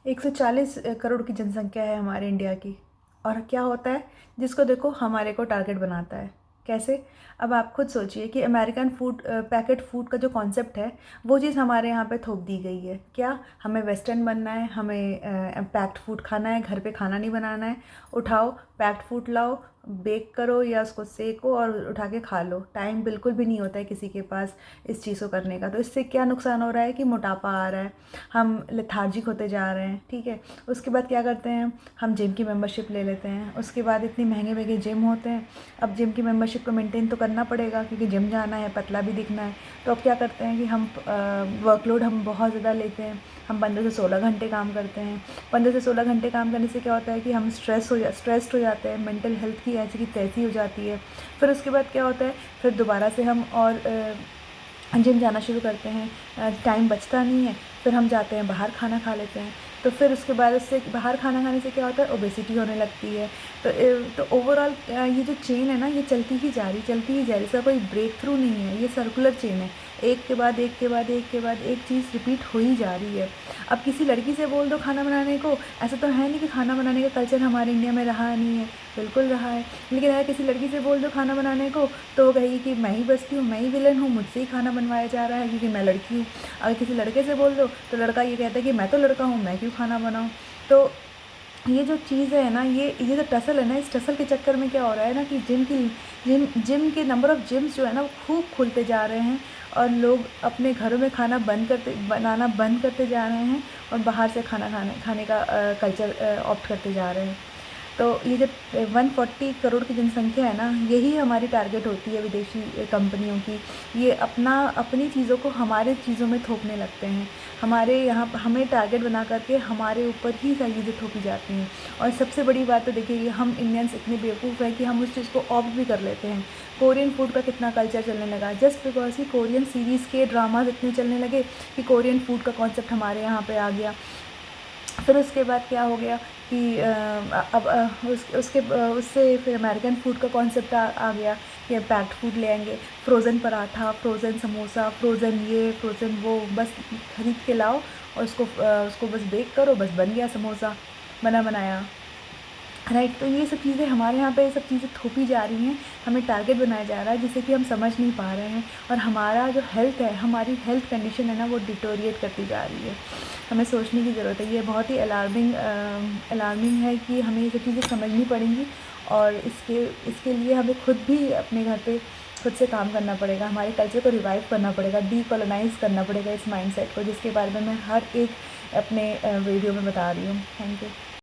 140 करोड़ की जनसंख्या है हमारे इंडिया की। और क्या होता है, जिसको देखो हमारे को टारगेट बनाता है। कैसे? अब आप खुद सोचिए कि अमेरिकन फूड, पैकेट फूड का जो कॉन्सेप्ट है, वो चीज़ हमारे यहाँ पे थोप दी गई है। क्या हमें वेस्टर्न बनना है, हमें पैक्ड फूड खाना है, घर पे खाना नहीं बनाना है। उठाओ पैक्ड फूड लाओ, बेक करो या उसको सेको और उठा के खा लो। टाइम बिल्कुल भी नहीं होता है किसी के पास इस चीज़ को करने का। तो इससे क्या नुकसान हो रहा है कि मोटापा आ रहा है, हम लेथार्जिक होते जा रहे हैं। ठीक है, उसके बाद क्या करते हैं, हम जिम की मेंबरशिप ले लेते हैं। उसके बाद इतनी महंगे महंगे जिम होते हैं। अब जिम की मेंबरशिप को मेंटेन तो करना पड़ेगा, क्योंकि जिम जाना है, पतला भी दिखना है। तो अब क्या करते हैं कि हम वर्कलोड हम बहुत ज़्यादा लेते हैं। हम 15 से 16 घंटे काम करते हैं। 15 से 16 घंटे काम करने से क्या होता है कि हम स्ट्रेस्ड हो जाते हैं। मेंटल हेल्थ की ऐसी की तैसी हो जाती है। फिर उसके बाद क्या होता है, फिर दोबारा से हम और जिम जाना शुरू करते हैं। टाइम बचता नहीं है, फिर हम जाते हैं बाहर खाना खा लेते हैं। तो फिर उसके बाद उससे बाहर खाना खाने से क्या होता है, ओबेसिटी होने लगती है। तो ओवरऑल ये जो चेन है ना, ये चलती ही जा रही, इसका कोई ब्रेक थ्रू नहीं है। ये सर्कुलर चेन है, एक के बाद एक के बाद एक के बाद एक चीज़ रिपीट हो ही जा रही है। अब किसी लड़की से बोल दो खाना बनाने को, ऐसा तो है नहीं कि खाना बनाने का कल्चर हमारे इंडिया में रहा नहीं है, बिल्कुल रहा है। लेकिन अगर किसी लड़की से बोल दो खाना बनाने को, तो वो कहेगी कि मैं ही बचती हूँ, मैं ही विलन हूँ, मुझसे ही खाना बनवाया जा रहा है क्योंकि मैं लड़की हूँ। अगर किसी लड़के से बोल दो तो लड़का ये कहता है कि मैं तो लड़का हूँ, मैं क्यों खाना बनाऊँ। तो ये जो चीज़ है ना, ये जो टसल है ना, इस टसल के चक्कर में क्या हो रहा है ना कि जिम के नंबर ऑफ़ जिम्स जो है ना, वो खूब खुलते जा रहे हैं। और लोग अपने घरों में खाना बनाना बंद करते जा रहे हैं और बाहर से खाने का कल्चर ऑप्ट करते जा रहे हैं। तो ये जो 140 करोड़ की जनसंख्या है ना, यही हमारी टारगेट होती है विदेशी कंपनियों की। ये अपनी चीज़ों को हमारे चीज़ों में थोपने लगते हैं। हमारे यहाँ हमें टारगेट बना करके हमारे ऊपर ही सारी चीज़ें थोपी जाती हैं। और सबसे बड़ी बात तो देखिए कि हम इंडियंस इतने बेवकूफ़ हैं कि हम उस चीज़ को ऑप्ट भी कर लेते हैं। कोरियन फूड का कितना कल्चर चलने लगा, जस्ट बिकॉज कि कोरियन सीरीज़ के ड्रामाज इतने चलने लगे कि कोरियन फूड का कॉन्सेप्ट हमारे यहाँ पे आ गया। फिर उसके बाद क्या हो गया कि अब उससे फिर अमेरिकन फूड का कॉन्सेप्ट आ गया कि पैक्ड फूड ले आएंगे। Frozen paratha, frozen samosa, frozen ये, फ्रोज़न वो, बस खरीद के लाओ और उसको बस बेक करो, बस बन गया समोसा, बना बनाया। राइट। तो ये सब चीज़ें हमारे यहाँ पे, ये सब चीज़ें थोपी जा रही हैं, हमें टारगेट बनाया जा रहा है, जिससे कि हम समझ नहीं पा रहे हैं। और हमारा जो हेल्थ है, हमारी हेल्थ कंडीशन है ना, वो डिटोरिएट करती जा रही है। हमें सोचने की ज़रूरत है। ये बहुत ही अलार्मिंग है कि हमें ये सब चीज़ें समझनी पड़ेंगी। और इसके लिए हमें खुद भी अपने घर पे खुद से काम करना पड़ेगा। हमारे कल्चर को रिवाइव करना पड़ेगा, डीकोलोनाइज़ करना पड़ेगा इस माइंडसेट को, जिसके बारे में मैं हर एक अपने वीडियो में बता रही हूँ। Thank you.